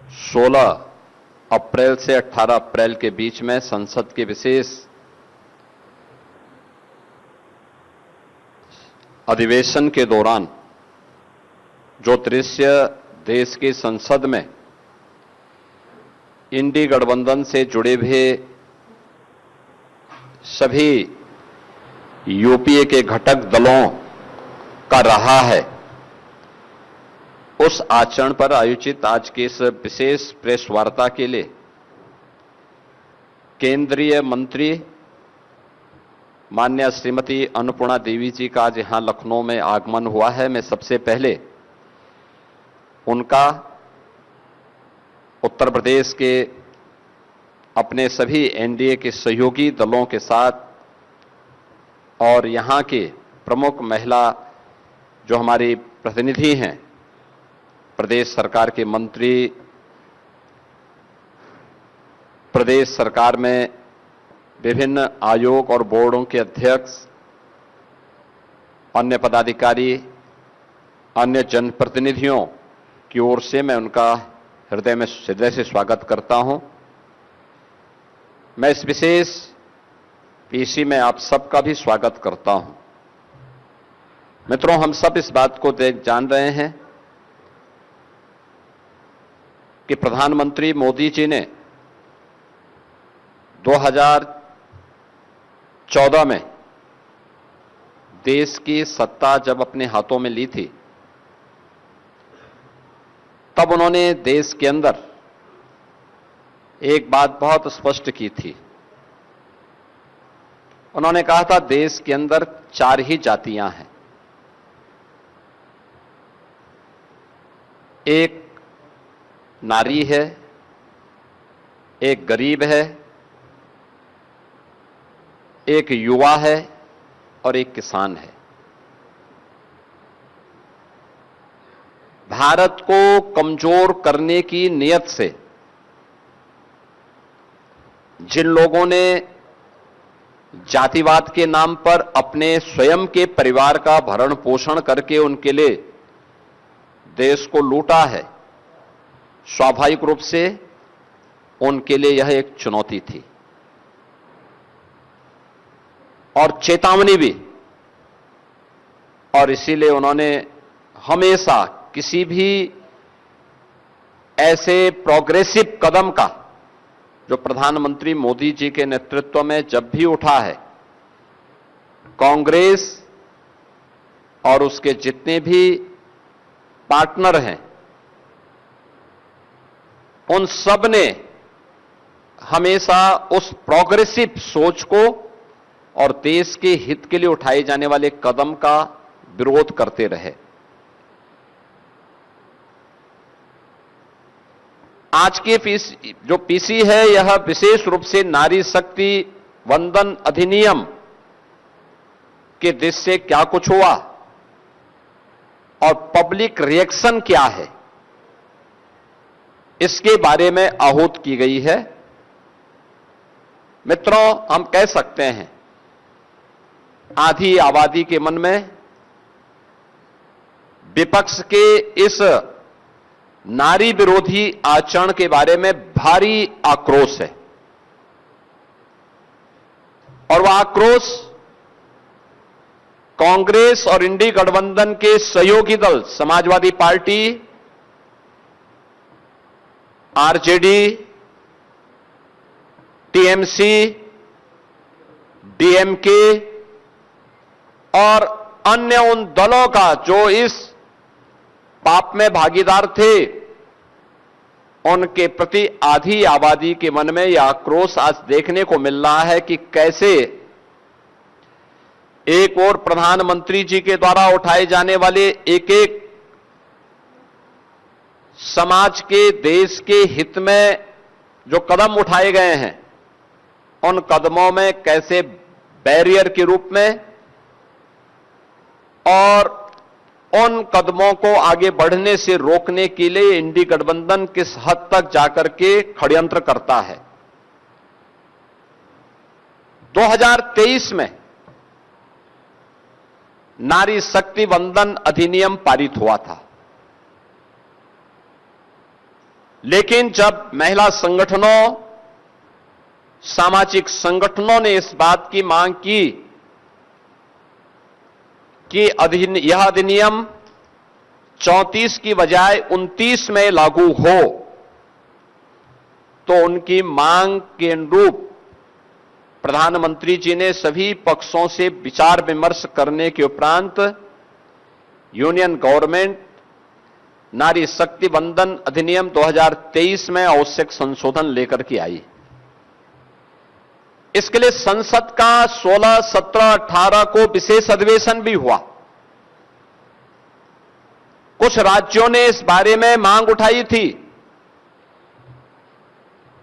16 अप्रैल से 18 अप्रैल के बीच में संसद के विशेष अधिवेशन के दौरान जो दृश्य देश की संसद में इंडी गठबंधन से जुड़े हुए सभी यूपीए के घटक दलों का रहा है, उस आचरण पर आयोजित आज की इस विशेष प्रेस वार्ता के लिए केंद्रीय मंत्री माननीय श्रीमती अन्नपूर्णा देवी जी का आज यहां लखनऊ में आगमन हुआ है। मैं सबसे पहले उनका उत्तर प्रदेश के अपने सभी एनडीए के सहयोगी दलों के साथ और यहां के प्रमुख महिला जो हमारी प्रतिनिधि हैं, प्रदेश सरकार के मंत्री, प्रदेश सरकार में विभिन्न आयोग और बोर्डों के अध्यक्ष, अन्य पदाधिकारी, अन्य जनप्रतिनिधियों की ओर से मैं उनका हृदय से स्वागत करता हूं। मैं इस विशेष पीसी में आप सबका भी स्वागत करता हूं। मित्रों, हम सब इस बात को जान रहे हैं कि प्रधानमंत्री मोदी जी ने 2014 में देश की सत्ता जब अपने हाथों में ली थी, तब उन्होंने देश के अंदर एक बात बहुत स्पष्ट की थी। उन्होंने कहा था देश के अंदर 4 ही जातियां हैं, एक नारी है, एक गरीब है, एक युवा है और एक किसान है। भारत को कमजोर करने की नीयत से जिन लोगों ने जातिवाद के नाम पर अपने स्वयं के परिवार का भरण पोषण करके उनके लिए देश को लूटा है, स्वाभाविक रूप से उनके लिए यह एक चुनौती थी और चेतावनी भी। और इसीलिए उन्होंने हमेशा किसी भी ऐसे प्रोग्रेसिव कदम का जो प्रधानमंत्री मोदी जी के नेतृत्व में जब भी उठा है, कांग्रेस और उसके जितने भी पार्टनर हैं, उन सब ने हमेशा उस प्रोग्रेसिव सोच को और देश के हित के लिए उठाए जाने वाले कदम का विरोध करते रहे। आज के जो पीसी है, यह विशेष रूप से नारी शक्ति वंदन अधिनियम के दृष्टि से क्या कुछ हुआ और पब्लिक रिएक्शन क्या है, इसके बारे में आहूत की गई है। मित्रों, हम कह सकते हैं आधी आबादी के मन में विपक्ष के इस नारी विरोधी आचरण के बारे में भारी आक्रोश है और वह आक्रोश कांग्रेस और इंडी गठबंधन के सहयोगी दल Samajwadi party, RJD, TMC, DMK और अन्य उन दलों का जो इस पाप में भागीदार थे, उनके प्रति आधी आबादी के मन में यह आक्रोश आज देखने को मिल रहा है कि कैसे एक और प्रधानमंत्री जी के द्वारा उठाए जाने वाले एक एक समाज के, देश के हित में जो कदम उठाए गए हैं, उन कदमों में कैसे बैरियर के रूप में और उन कदमों को आगे बढ़ने से रोकने के लिए इंडी गठबंधन किस हद तक जाकर के षड्यंत्र करता है। 2023 में नारी शक्ति वंदन अधिनियम पारित हुआ था। लेकिन जब महिला संगठनों, सामाजिक संगठनों ने इस बात की मांग की कि यह अधिनियम 34 की बजाय 29 में लागू हो, तो उनकी मांग के अनुरूप प्रधानमंत्री जी ने सभी पक्षों से विचार विमर्श करने के उपरांत यूनियन गवर्नमेंट नारी शक्ति वंदन अधिनियम 2023 में आवश्यक संशोधन लेकर के आई। इसके लिए संसद का 16, 17, 18 को विशेष अधिवेशन भी हुआ। कुछ राज्यों ने इस बारे में मांग उठाई थी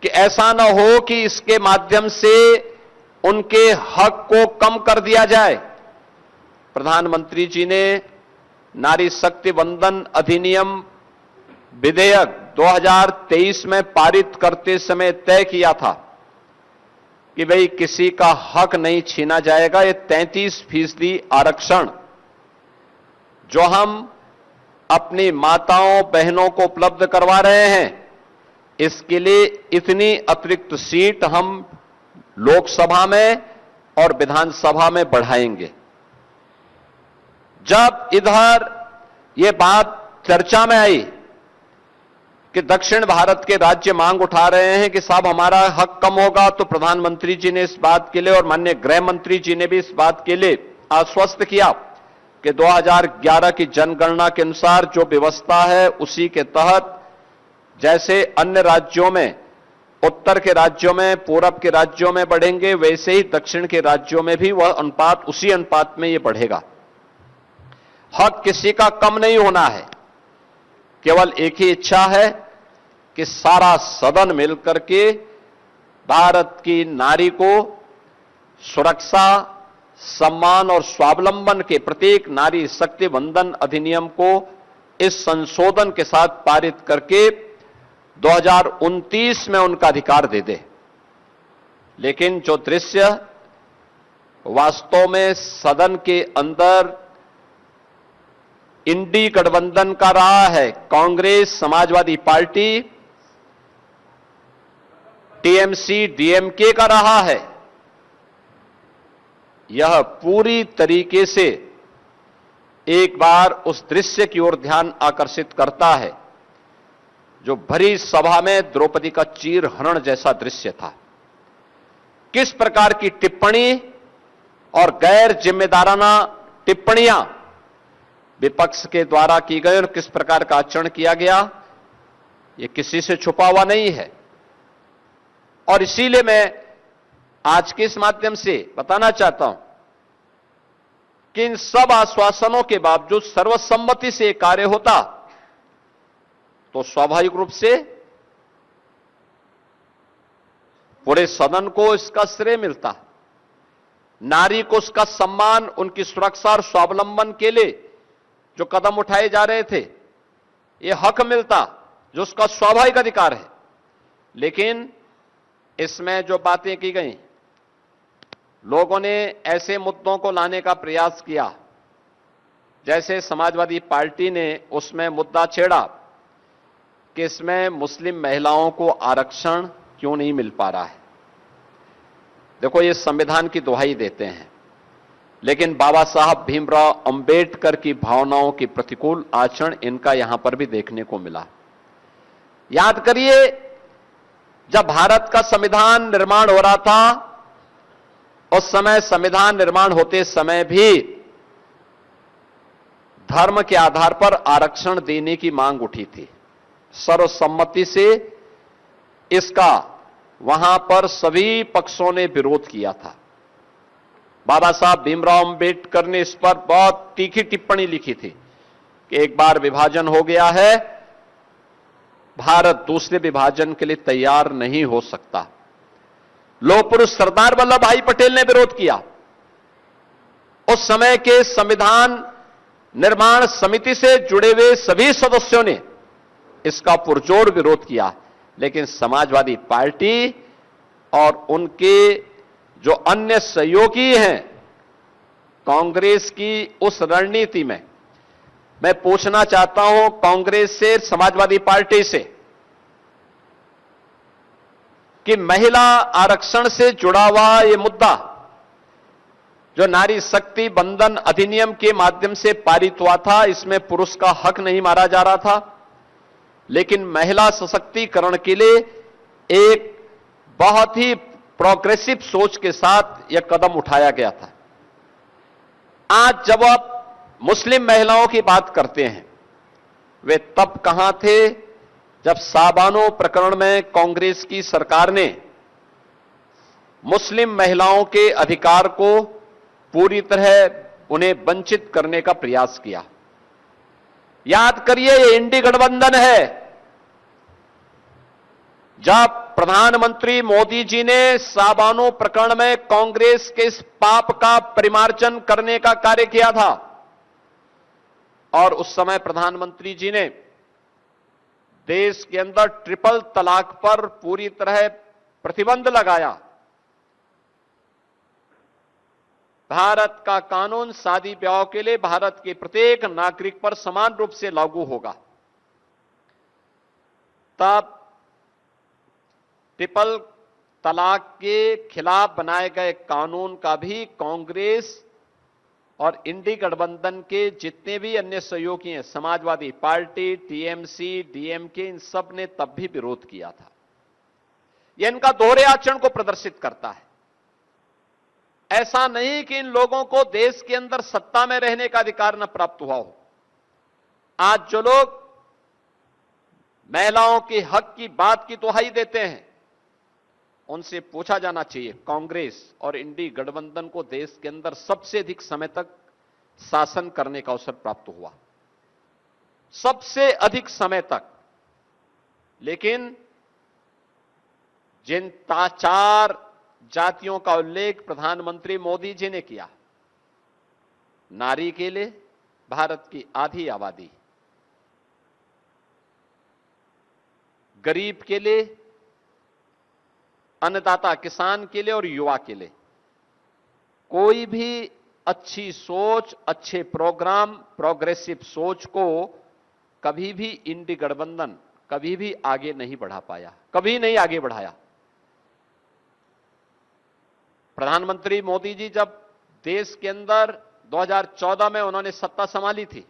कि ऐसा न हो कि इसके माध्यम से उनके हक को कम कर दिया जाए। प्रधानमंत्री जी ने नारी शक्ति वंदन अधिनियम विधेयक 2023 में पारित करते समय तय किया था कि भाई किसी का हक नहीं छीना जाएगा। ये 33% आरक्षण जो हम अपनी माताओं बहनों को उपलब्ध करवा रहे हैं, इसके लिए इतनी अतिरिक्त सीट हम लोकसभा में और विधानसभा में बढ़ाएंगे। जब इधर यह बात चर्चा में आई कि दक्षिण भारत के राज्य मांग उठा रहे हैं कि साहब हमारा हक कम होगा, तो प्रधानमंत्री जी ने इस बात के लिए और माननीय गृह मंत्री जी ने भी इस बात के लिए आश्वस्त किया कि 2011 की जनगणना के अनुसार जो व्यवस्था है उसी के तहत जैसे अन्य राज्यों में, उत्तर के राज्यों में, पूरब के राज्यों में बढ़ेंगे, वैसे ही दक्षिण के राज्यों में भी वह अनुपात, उसी अनुपात में यह बढ़ेगा। हक किसी का कम नहीं होना है। केवल एक ही इच्छा है कि सारा सदन मिलकर के भारत की नारी को सुरक्षा, सम्मान और स्वावलंबन के प्रत्येक नारी शक्ति वंदन अधिनियम को इस संशोधन के साथ पारित करके 2029 में उनका अधिकार दे दे। लेकिन जो दृश्य वास्तव में सदन के अंदर इंडी गठबंधन का रहा है, Congress, Samajwadi party, TMC, DMK का रहा है, यह पूरी तरीके से एक बार उस दृश्य की ओर ध्यान आकर्षित करता है जो भरी सभा में द्रौपदी का चीरहरण जैसा दृश्य था। किस प्रकार की टिप्पणी और गैर जिम्मेदाराना टिप्पणियां विपक्ष के द्वारा की गई और किस प्रकार का आचरण किया गया, यह किसी से छुपा हुआ नहीं है। और इसीलिए मैं आज के इस माध्यम से बताना चाहता हूं कि इन सब आश्वासनों के बावजूद सर्वसम्मति से कार्य होता तो स्वाभाविक रूप से पूरे सदन को इसका श्रेय मिलता, नारी को उसका सम्मान, उनकी सुरक्षा और स्वावलंबन के लिए जो कदम उठाए जा रहे थे यह हक मिलता जो उसका स्वाभाविक अधिकार है। लेकिन इसमें जो बातें की गई, लोगों ने ऐसे मुद्दों को लाने का प्रयास किया, जैसे समाजवादी पार्टी ने उसमें मुद्दा छेड़ा कि इसमें मुस्लिम महिलाओं को आरक्षण क्यों नहीं मिल पा रहा है। देखो, ये संविधान की दुहाई देते हैं, लेकिन बाबा साहब भीमराव अंबेडकर की भावनाओं की प्रतिकूल आचरण इनका यहां पर भी देखने को मिला। याद करिए, जब भारत का संविधान निर्माण हो रहा था, उस समय संविधान निर्माण होते समय भी धर्म के आधार पर आरक्षण देने की मांग उठी थी। सर्वसम्मति से इसका वहां पर सभी पक्षों ने विरोध किया था। बाबा साहब भीमराव अंबेडकर ने इस पर बहुत तीखी टिप्पणी लिखी थी कि एक बार विभाजन हो गया है, भारत दूसरे विभाजन के लिए तैयार नहीं हो सकता। लोह पुरुष सरदार वल्लभ भाई पटेल ने विरोध किया। उस समय के संविधान निर्माण समिति से जुड़े हुए सभी सदस्यों ने इसका पुरजोर विरोध किया, लेकिन समाजवादी पार्टी और उनके जो अन्य सहयोगी हैं कांग्रेस की उस रणनीति में, मैं पूछना चाहता हूं कांग्रेस से, समाजवादी पार्टी से, कि महिला आरक्षण से जुड़ा हुआ यह मुद्दा जो नारी शक्ति बंधन अधिनियम के माध्यम से पारित हुआ था, इसमें पुरुष का हक नहीं मारा जा रहा था, लेकिन महिला सशक्तिकरण के लिए एक बहुत ही प्रोग्रेसिव सोच के साथ यह कदम उठाया गया था। आज जब आप मुस्लिम महिलाओं की बात करते हैं, वे तब कहां थे जब साबानो प्रकरण में कांग्रेस की सरकार ने मुस्लिम महिलाओं के अधिकार को पूरी तरह उन्हें वंचित करने का प्रयास किया। याद करिए, ये इंडी गठबंधन है। जब प्रधानमंत्री मोदी जी ने साबानो प्रकरण में कांग्रेस के इस पाप का परिमार्जन करने का कार्य किया था और उस समय प्रधानमंत्री जी ने देश के अंदर ट्रिपल तलाक पर पूरी तरह प्रतिबंध लगाया। भारत का कानून शादी ब्याह के लिए भारत के प्रत्येक नागरिक पर समान रूप से लागू होगा। तब ट्रिपल तलाक के खिलाफ बनाए गए कानून का भी कांग्रेस और इंडी गठबंधन के जितने भी अन्य सहयोगी हैं, समाजवादी पार्टी, टीएमसी, डीएमके, इन सब ने तब भी विरोध किया था। यह इनका दोहरे आचरण को प्रदर्शित करता है। ऐसा नहीं कि इन लोगों को देश के अंदर सत्ता में रहने का अधिकार न प्राप्त हुआ हो। आज जो लोग महिलाओं के हक की बात की दुहाई देते हैं, उनसे पूछा जाना चाहिए, कांग्रेस और इंडी गठबंधन को देश के अंदर सबसे अधिक समय तक शासन करने का अवसर प्राप्त हुआ, सबसे अधिक समय तक। लेकिन जिन चार जातियों का उल्लेख प्रधानमंत्री मोदी जी ने किया, नारी के लिए भारत की आधी आबादी, गरीब के लिए, अन्नदाता किसान के लिए और युवा के लिए कोई भी अच्छी सोच, अच्छे प्रोग्राम, प्रोग्रेसिव सोच को कभी भी इंडी गठबंधन कभी भी आगे नहीं बढ़ा पाया, कभी नहीं आगे बढ़ाया। प्रधानमंत्री मोदी जी जब देश के अंदर 2014 में उन्होंने सत्ता संभाली थी,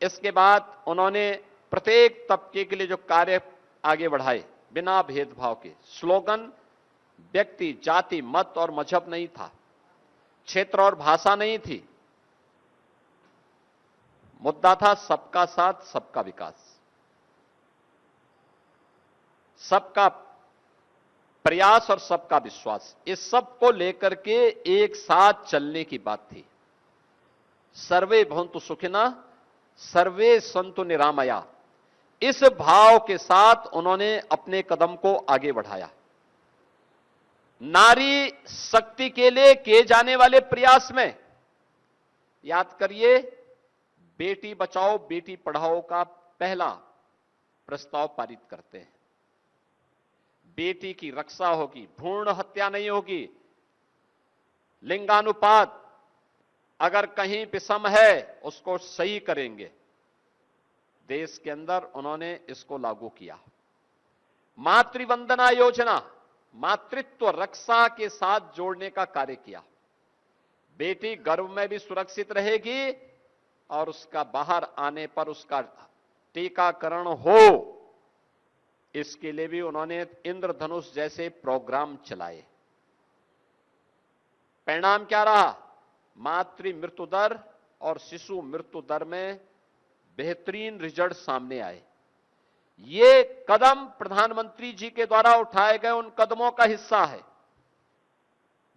इसके बाद उन्होंने प्रत्येक तबके के लिए जो कार्य आगे बढ़ाए, बिना भेदभाव के, स्लोगन व्यक्ति, जाति, मत और मजहब नहीं था, क्षेत्र और भाषा नहीं थी, मुद्दा था सबका साथ, सबका विकास, सबका प्रयास और सबका विश्वास। इस सब को लेकर के एक साथ चलने की बात थी। सर्वे भवन्तु सुखिनः, सर्वे सन्तु निरामया, इस भाव के साथ उन्होंने अपने कदम को आगे बढ़ाया। नारी शक्ति के लिए किए जाने वाले प्रयास में याद करिए, बेटी बचाओ बेटी पढ़ाओ का पहला प्रस्ताव पारित करते हैं। बेटी की रक्षा होगी, भ्रूण हत्या नहीं होगी, लिंगानुपात अगर कहीं विषम है उसको सही करेंगे। देश के अंदर उन्होंने इसको लागू किया। मातृवंदना योजना, मातृत्व रक्षा के साथ जोड़ने का कार्य किया। बेटी गर्भ में भी सुरक्षित रहेगी और उसका बाहर आने पर उसका टीकाकरण हो, इसके लिए भी उन्होंने इंद्रधनुष जैसे प्रोग्राम चलाए। परिणाम क्या रहा? मातृ मृत्यु दर और शिशु मृत्यु दर में बेहतरीन रिजल्ट सामने आए। ये कदम प्रधानमंत्री जी के द्वारा उठाए गए उन कदमों का हिस्सा है।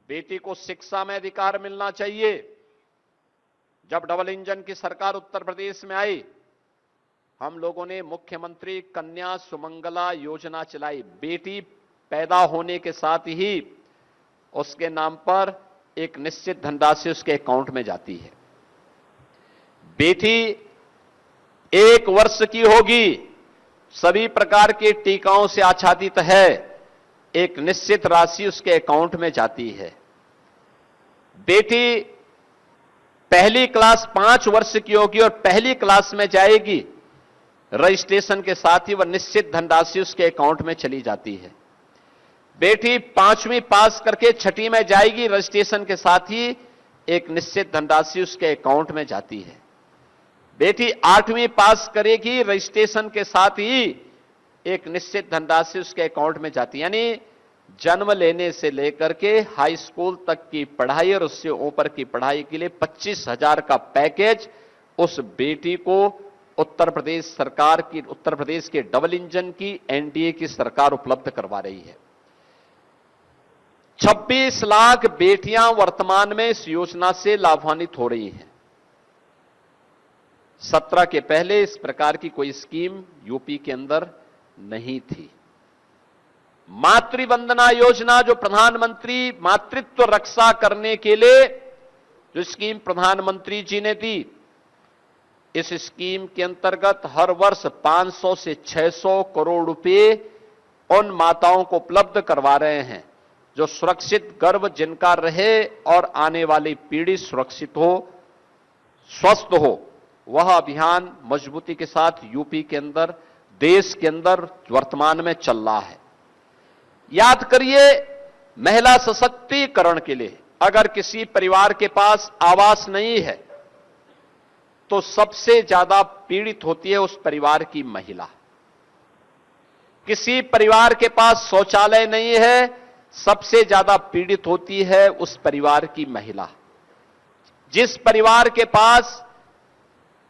बेटी को शिक्षा में अधिकार मिलना चाहिए। जब डबल इंजन की सरकार उत्तर प्रदेश में आई, हम लोगों ने मुख्यमंत्री कन्या सुमंगला योजना चलाई। बेटी पैदा होने के साथ ही उसके नाम पर एक निश्चित धनराशि उसके अकाउंट में जाती है। बेटी 1 वर्ष की होगी, सभी प्रकार के टीकाओं से आच्छादित है, एक निश्चित राशि उसके अकाउंट में जाती है। बेटी पहली क्लास 5 वर्ष की होगी और पहली क्लास में जाएगी, रजिस्ट्रेशन के साथ ही वह निश्चित धनराशि उसके अकाउंट में चली जाती है। बेटी 5वीं पास करके 6ठी में जाएगी, रजिस्ट्रेशन के साथ ही एक निश्चित धनराशि उसके अकाउंट में जाती है। बेटी 8वीं पास करेगी, रजिस्ट्रेशन के साथ ही एक निश्चित धनराशि उसके अकाउंट में जाती है। यानी जन्म लेने से लेकर के हाई स्कूल तक की पढ़ाई और उससे ऊपर की पढ़ाई के लिए 25,000 का पैकेज उस बेटी को उत्तर प्रदेश सरकार की, उत्तर प्रदेश के डबल इंजन की एनडीए की सरकार उपलब्ध करवा रही है। 26 लाख बेटियां वर्तमान में इस योजना से लाभान्वित हो रही हैं। 17 के पहले इस प्रकार की कोई स्कीम यूपी के अंदर नहीं थी। मातृवंदना योजना, जो प्रधानमंत्री मातृत्व रक्षा करने के लिए जो स्कीम प्रधानमंत्री जी ने दी, इस स्कीम के अंतर्गत हर वर्ष 500 से 600 करोड़ रुपए उन माताओं को उपलब्ध करवा रहे हैं जो सुरक्षित गर्भ जिनका रहे और आने वाली पीढ़ी सुरक्षित हो, स्वस्थ हो। वह अभियान मजबूती के साथ यूपी के अंदर, देश के अंदर वर्तमान में चल रहा है। याद करिए, महिला सशक्तिकरण के लिए अगर किसी परिवार के पास आवास नहीं है तो सबसे ज्यादा पीड़ित होती है उस परिवार की महिला। किसी परिवार के पास शौचालय नहीं है, सबसे ज्यादा पीड़ित होती है उस परिवार की महिला। जिस परिवार के पास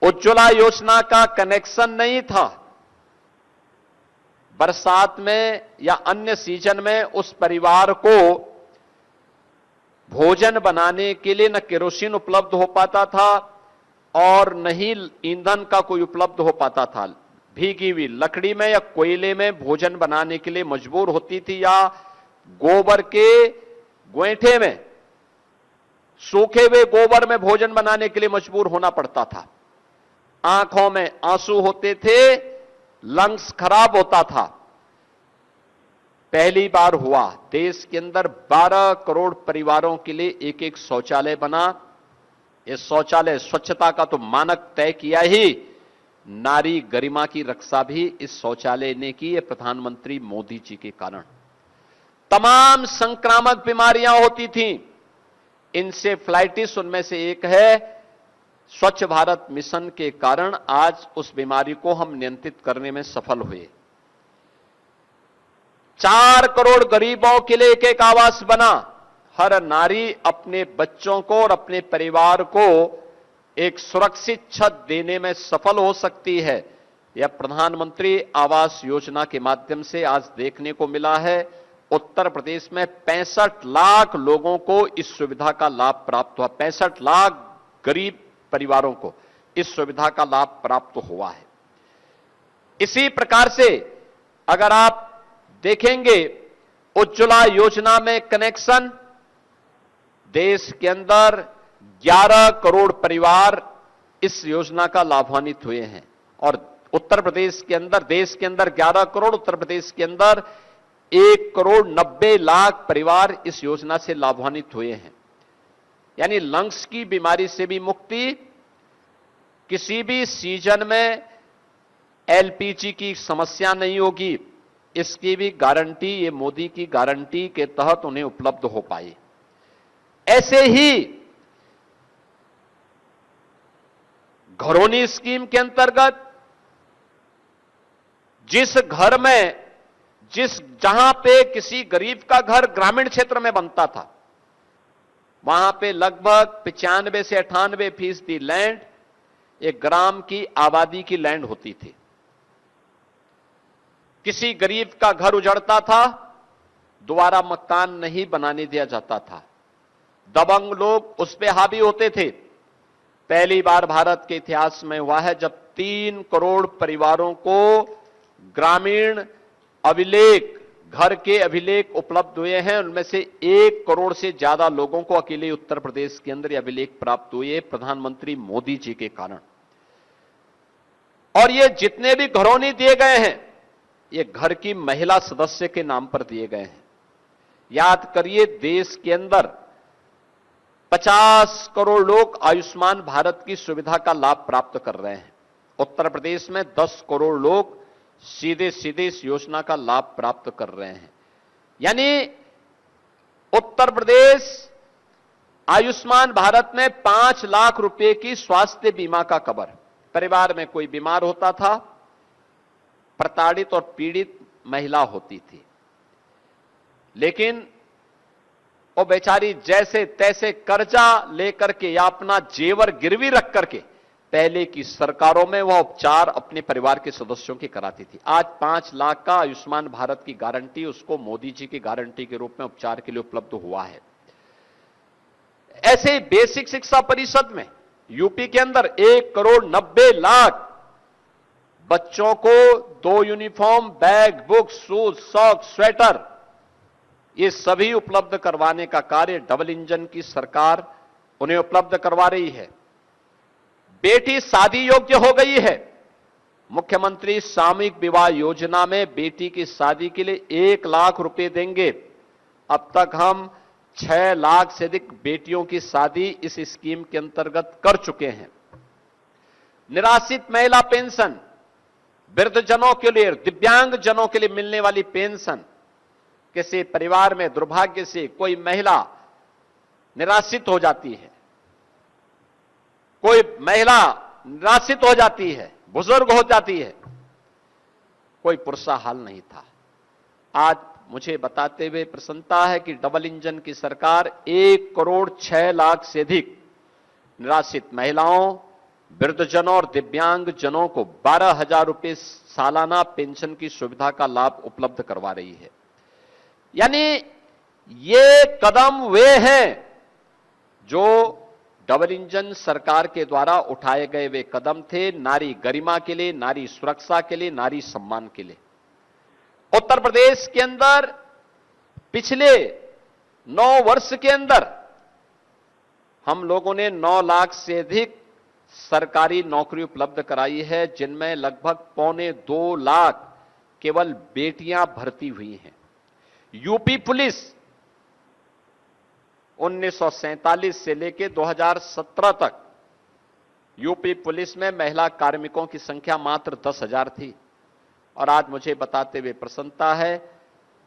उज्ज्वला योजना का कनेक्शन नहीं था, बरसात में या अन्य सीजन में उस परिवार को भोजन बनाने के लिए न केरोसिन उपलब्ध हो पाता था और न ही ईंधन का कोई उपलब्ध हो पाता था। भीगी हुई लकड़ी में या कोयले में भोजन बनाने के लिए मजबूर होती थी, या गोबर के गोईठे में, सूखे हुए गोबर में भोजन बनाने के लिए मजबूर होना पड़ता था। आंखों में आंसू होते थे, लंग्स खराब होता था। पहली बार हुआ देश के अंदर 12 करोड़ परिवारों के लिए एक एक शौचालय बना। इस शौचालय स्वच्छता का तो मानक तय किया ही, नारी गरिमा की रक्षा भी इस शौचालय ने की है प्रधानमंत्री मोदी जी के कारण। तमाम संक्रामक बीमारियां होती थीं, इंसेफ्लाइटिस उनमें से एक है। स्वच्छ भारत मिशन के कारण आज उस बीमारी को हम नियंत्रित करने में सफल हुए। 4 करोड़ गरीबों के लिए एक एक आवास बना। हर नारी अपने बच्चों को और अपने परिवार को एक सुरक्षित छत देने में सफल हो सकती है। यह प्रधानमंत्री आवास योजना के माध्यम से आज देखने को मिला है। उत्तर प्रदेश में 65 लाख लोगों को इस सुविधा का लाभ प्राप्त हुआ। 65 लाख गरीब परिवारों को इस सुविधा का लाभ प्राप्त हुआ है। इसी प्रकार से अगर आप देखेंगे, उज्ज्वला योजना में कनेक्शन, देश के अंदर 11 करोड़ परिवार इस योजना का लाभान्वित हुए हैं। और उत्तर प्रदेश के अंदर, देश के अंदर 11 करोड़, उत्तर प्रदेश के अंदर 1 करोड़ 90 लाख परिवार इस योजना से लाभान्वित हुए हैं। यानी लंग्स की बीमारी से भी मुक्ति, किसी भी सीजन में एलपीजी की समस्या नहीं होगी, इसकी भी गारंटी ये मोदी की गारंटी के तहत उन्हें उपलब्ध हो पाई। ऐसे ही घरौनी स्कीम के अंतर्गत जिस घर में, जहां पे किसी गरीब का घर ग्रामीण क्षेत्र में बनता था, वहां पे लगभग 95 से 98% लैंड एक ग्राम की आबादी की लैंड होती थी। किसी गरीब का घर उजड़ता था, दोबारा मकान नहीं बनाने दिया जाता था। दबंग लोग उस पे हावी होते थे। पहली बार भारत के इतिहास में हुआ है जब 3 करोड़ परिवारों को ग्रामीण अभिलेख, घर के अभिलेख उपलब्ध हुए हैं। उनमें से 1 करोड़ से ज्यादा लोगों को अकेले उत्तर प्रदेश के अंदर अभिलेख प्राप्त हुए प्रधानमंत्री मोदी जी के कारण। और ये जितने भी घरौनी दिए गए हैं, ये घर की महिला सदस्य के नाम पर दिए गए हैं। याद करिए, देश के अंदर 50 करोड़ लोग आयुष्मान भारत की सुविधा का लाभ प्राप्त कर रहे हैं। उत्तर प्रदेश में 10 करोड़ लोग सीधे सीधे इस योजना का लाभ प्राप्त कर रहे हैं। यानी उत्तर प्रदेश आयुष्मान भारत में 5 लाख रुपए की स्वास्थ्य बीमा का कवर। परिवार में कोई बीमार होता था, प्रताड़ित और पीड़ित महिला होती थी, लेकिन वो बेचारी जैसे तैसे कर्जा लेकर के या अपना जेवर गिरवी रख करके पहले की सरकारों में वह उपचार अपने परिवार के सदस्यों की कराती थी। आज 5 लाख का आयुष्मान भारत की गारंटी उसको मोदी जी की गारंटी के रूप में उपचार के लिए उपलब्ध हुआ है। ऐसे बेसिक शिक्षा परिषद में यूपी के अंदर 1,90,00,000 बच्चों को 2 uniform, bag, book, shoes, socks, sweater, ये सभी उपलब्ध करवाने का कार्य डबल इंजन की सरकार उन्हें उपलब्ध करवा रही है। बेटी शादी योग्य हो गई है। मुख्यमंत्री सामूहिक विवाह योजना में बेटी की शादी के लिए 1 लाख रुपए देंगे। अब तक हम 6 लाख से अधिक बेटियों की शादी इस स्कीम के अंतर्गत कर चुके हैं। निराश्रित महिला पेंशन, वृद्धजनों के लिए, दिव्यांग जनों के लिए मिलने वाली पेंशन, किसी परिवार में दुर्भाग्य से कोई महिला निराश्रित हो जाती है, कोई महिला निराश्रित हो जाती है, बुजुर्ग हो जाती है, कोई पुरसा हाल नहीं था। आज मुझे बताते हुए प्रसन्नता है कि डबल इंजन की सरकार 1,06,00,000 से अधिक निराश्रित महिलाओं, वृद्धजनों और दिव्यांग जनों को 12,000 रुपए सालाना पेंशन की सुविधा का लाभ उपलब्ध करवा रही है। यानी ये कदम वे हैं जो डबल इंजन सरकार के द्वारा उठाए गए वे कदम थे नारी गरिमा के लिए, नारी सुरक्षा के लिए, नारी सम्मान के लिए। उत्तर प्रदेश के अंदर पिछले 9 वर्ष के अंदर हम लोगों ने 9 लाख से अधिक सरकारी नौकरी उपलब्ध कराई है, जिनमें लगभग 1.25 लाख केवल बेटियां भर्ती हुई हैं। यूपी पुलिस 1947 से लेकर 2017 तक यूपी पुलिस में महिला कार्मिकों की संख्या मात्र 10,000 थी, और आज मुझे बताते हुए प्रसन्नता है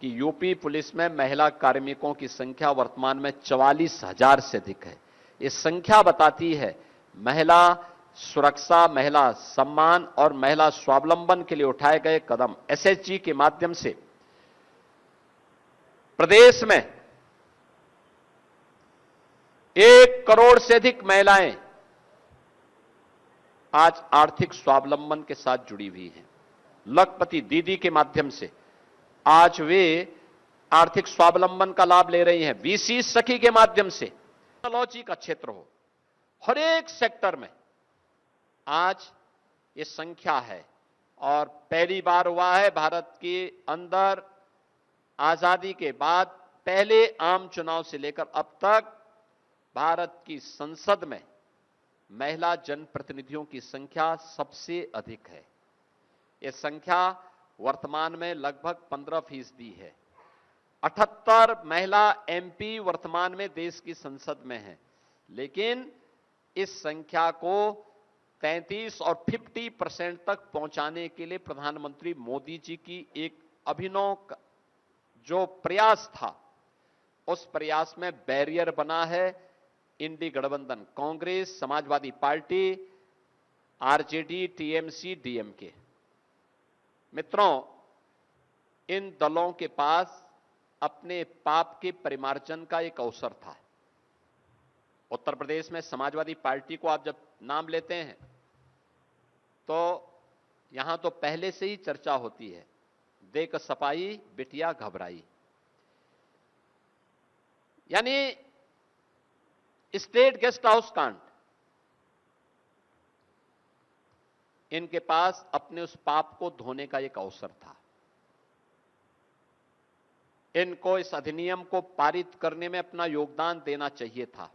कि यूपी पुलिस में महिला कार्मिकों की संख्या वर्तमान में 44,000 से अधिक है। ये संख्या बताती है महिला सुरक्षा, महिला सम्मान और महिला स्वावलंबन के लिए उठाए गए कदम। एसएचजी के माध्यम से प्रदेश में 1 करोड़ से अधिक महिलाएं आज आर्थिक स्वावलंबन के साथ जुड़ी हुई हैं। लखपति दीदी के माध्यम से आज वे आर्थिक स्वावलंबन का लाभ ले रही हैं। वीसी सखी के माध्यम से टेक्नोलॉजी का क्षेत्र हो, हर एक सेक्टर में आज ये संख्या है, और पहली बार हुआ है भारत के अंदर आजादी के बाद पहले आम चुनाव से लेकर अब तक भारत की संसद में महिला जनप्रतिनिधियों की संख्या सबसे अधिक है। यह संख्या वर्तमान में लगभग 15% है। 78 महिला एमपी वर्तमान में देश की संसद में है, लेकिन इस संख्या को 33 और 50% तक पहुंचाने के लिए प्रधानमंत्री मोदी जी की एक अभिनव जो प्रयास था, उस प्रयास में बैरियर बना है इंडी गठबंधन, Congress, Samajwadi party, RJD, TMC, DMK. मित्रों, इन दलों के पास अपने पाप के परिमार्जन का एक अवसर था। उत्तर प्रदेश में समाजवादी पार्टी को आप जब नाम लेते हैं तो यहां तो पहले से ही चर्चा होती है, देख सपाई बिटिया घबराई। यानी स्टेट गेस्ट हाउस कांड, इनके पास अपने उस पाप को धोने का एक अवसर था। इनको इस अधिनियम को पारित करने में अपना योगदान देना चाहिए था,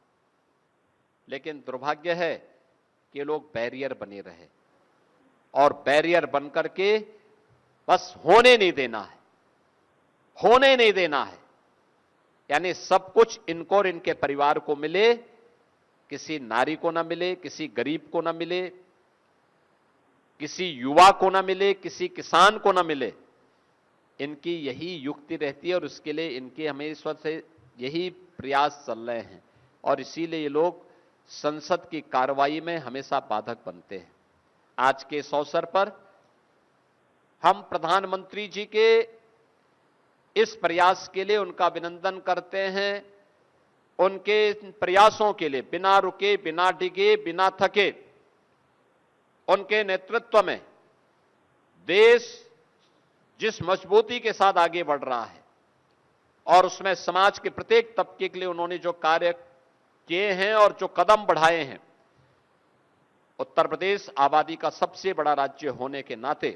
लेकिन दुर्भाग्य है कि लोग बैरियर बने रहे, और बैरियर बनकर के बस होने नहीं देना है, होने नहीं देना है। यानी सब कुछ इनको और इनके परिवार को मिले, किसी नारी को ना मिले, किसी गरीब को ना मिले, किसी युवा को ना मिले, किसी किसान को ना मिले। इनकी यही युक्ति रहती है और उसके लिए इनके हमेशा से यही प्रयास चल रहे हैं और इसीलिए ये लोग संसद की कार्रवाई में हमेशा बाधक बनते हैं। आज के इस अवसर पर हम प्रधानमंत्री जी के इस प्रयास के लिए उनका अभिनंदन करते हैं। उनके प्रयासों के लिए बिना रुके, बिना डिगे, बिना थके उनके नेतृत्व में देश जिस मजबूती के साथ आगे बढ़ रहा है और उसमें समाज के प्रत्येक तबके के लिए उन्होंने जो कार्य किए हैं और जो कदम बढ़ाए हैं, उत्तर प्रदेश आबादी का सबसे बड़ा राज्य होने के नाते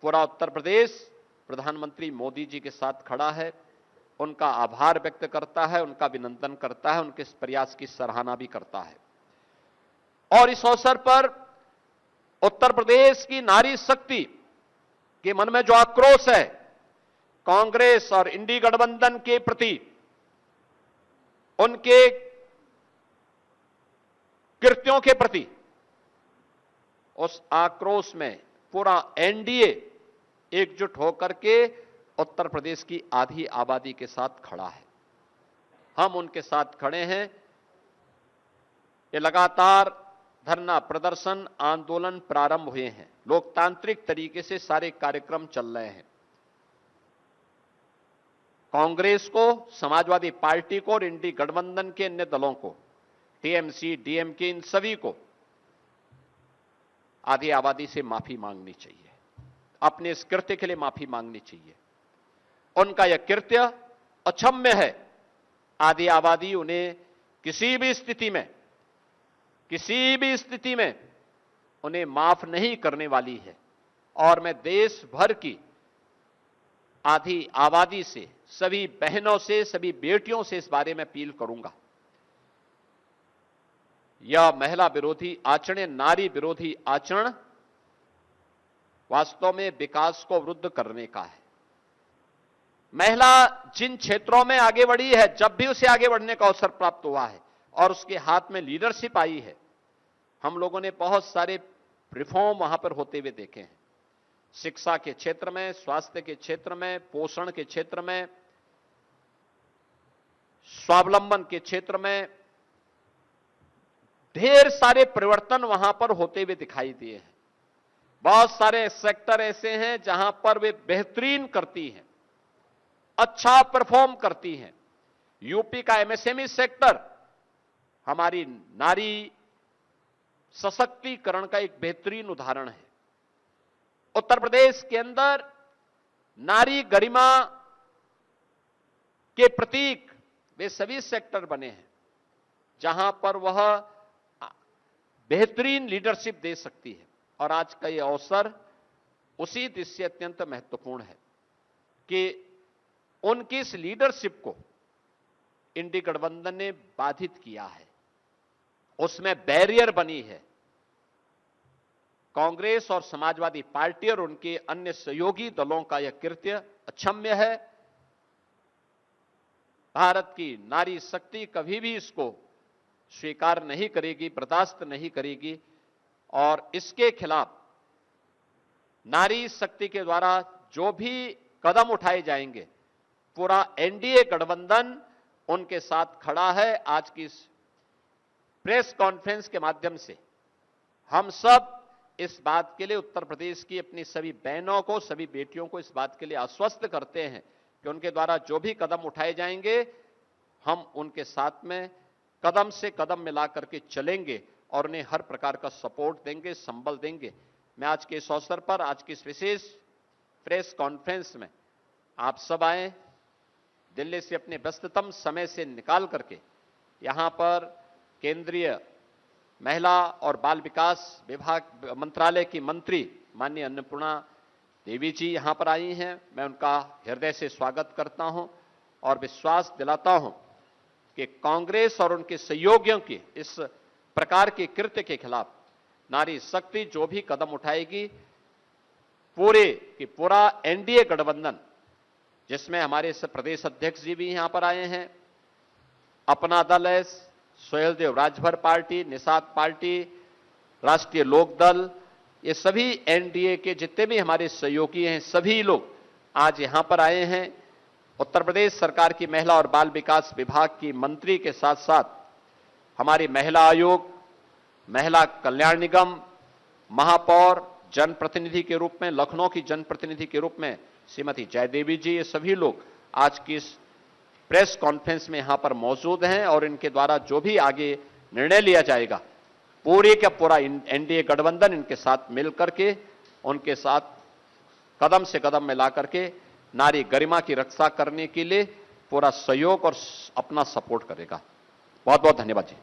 पूरा उत्तर प्रदेश प्रधानमंत्री मोदी जी के साथ खड़ा है, उनका आभार व्यक्त करता है, उनका अभिनंदन करता है, उनके इस प्रयास की सराहना भी करता है। और इस अवसर पर उत्तर प्रदेश की नारी शक्ति के मन में जो आक्रोश है कांग्रेस और इंडी गठबंधन के प्रति, उनके कृत्यों के प्रति, उस आक्रोश में पूरा एनडीए एकजुट होकर के उत्तर प्रदेश की आधी आबादी के साथ खड़ा है। हम उनके साथ खड़े हैं। ये लगातार धरना प्रदर्शन आंदोलन प्रारंभ हुए हैं, लोकतांत्रिक तरीके से सारे कार्यक्रम चल रहे हैं। कांग्रेस को, समाजवादी पार्टी को और इंडी गठबंधन के अन्य दलों को, टीएमसी, डीएमके, इन सभी को आधी आबादी से माफी मांगनी चाहिए, अपने इस कृत्य के लिए माफी मांगनी चाहिए। उनका यह कृत्य अक्षम्य है। आधी आबादी उन्हें किसी भी स्थिति में उन्हें माफ नहीं करने वाली है और मैं देश भर की आधी आबादी से, सभी बहनों से, सभी बेटियों से इस बारे में अपील करूंगा। यह महिला विरोधी आचरण, नारी विरोधी आचरण वास्तव में विकास को अवरुद्ध करने का है। महिला जिन क्षेत्रों में आगे बढ़ी है, जब भी उसे आगे बढ़ने का अवसर प्राप्त हुआ है और उसके हाथ में लीडरशिप आई है, हम लोगों ने बहुत सारे रिफॉर्म वहां पर होते हुए देखे हैं। शिक्षा के क्षेत्र में, स्वास्थ्य के क्षेत्र में, पोषण के क्षेत्र में, स्वावलंबन के क्षेत्र में ढेर सारे परिवर्तन वहां पर होते हुए दिखाई दिए हैं। बहुत सारे सेक्टर ऐसे हैं जहां पर वे बेहतरीन करती हैं, अच्छा परफॉर्म करती हैं। यूपी का एमएसएमई सेक्टर हमारी नारी सशक्तिकरण का एक बेहतरीन उदाहरण है। उत्तर प्रदेश के अंदर नारी गरिमा के प्रतीक वे सभी सेक्टर बने हैं जहां पर वह बेहतरीन लीडरशिप दे सकती है। और आज का यह अवसर उसी दृष्टि से अत्यंत महत्वपूर्ण है कि उनकी इस लीडरशिप को इंडी गठबंधन ने बाधित किया है, उसमें बैरियर बनी है। कांग्रेस और समाजवादी पार्टी और उनके अन्य सहयोगी दलों का यह कृत्य अक्षम्य है। भारत की नारी शक्ति कभी भी इसको स्वीकार नहीं करेगी, बर्दाश्त नहीं करेगी और इसके खिलाफ नारी शक्ति के द्वारा जो भी कदम उठाए जाएंगे, पूरा एनडीए गठबंधन उनके साथ खड़ा है। आज की इस प्रेस कॉन्फ्रेंस के माध्यम से हम सब इस बात के लिए उत्तर प्रदेश की अपनी सभी बहनों को, सभी बेटियों को इस बात के लिए आश्वस्त करते हैं कि उनके द्वारा जो भी कदम उठाए जाएंगे, हम उनके साथ में कदम से कदम मिला करके चलेंगे और उन्हें हर प्रकार का सपोर्ट देंगे, संबल देंगे। मैं आज के इस अवसर पर, आज की इस विशेष प्रेस कॉन्फ्रेंस में आप सब आए, दिल्ली से अपने व्यस्ततम समय से निकाल करके यहां पर केंद्रीय महिला और बाल विकास विभाग मंत्रालय की मंत्री माननीय अन्नपूर्णा देवी जी यहां पर आई हैं। मैं उनका हृदय से स्वागत करता हूं और विश्वास दिलाता हूं कि कांग्रेस और उनके सहयोगियों के इस प्रकार के कृत्य के खिलाफ नारी शक्ति जो भी कदम उठाएगी, पूरा एनडीए गठबंधन, जिसमें हमारे प्रदेश अध्यक्ष जी भी यहां पर आए हैं, अपना दल है, सुहेलदेव राजभर पार्टी, निषाद पार्टी, राष्ट्रीय लोक दल, ये सभी एनडीए के जितने भी हमारे सहयोगी हैं, सभी लोग आज यहां पर आए हैं। उत्तर प्रदेश सरकार की महिला और बाल विकास विभाग की मंत्री के साथ साथ हमारी महिला आयोग, महिला कल्याण निगम, महापौर, जनप्रतिनिधि के रूप में, लखनऊ की जनप्रतिनिधि के रूप में श्रीमती जयदेवी जी, ये सभी लोग आज की इस प्रेस कॉन्फ्रेंस में यहां पर मौजूद हैं और इनके द्वारा जो भी आगे निर्णय लिया जाएगा, पूरे का पूरा एनडीए गठबंधन इनके साथ मिलकर के, उनके साथ कदम से कदम मिला करके नारी गरिमा की रक्षा करने के लिए पूरा सहयोग और अपना सपोर्ट करेगा। बहुत बहुत धन्यवाद जी।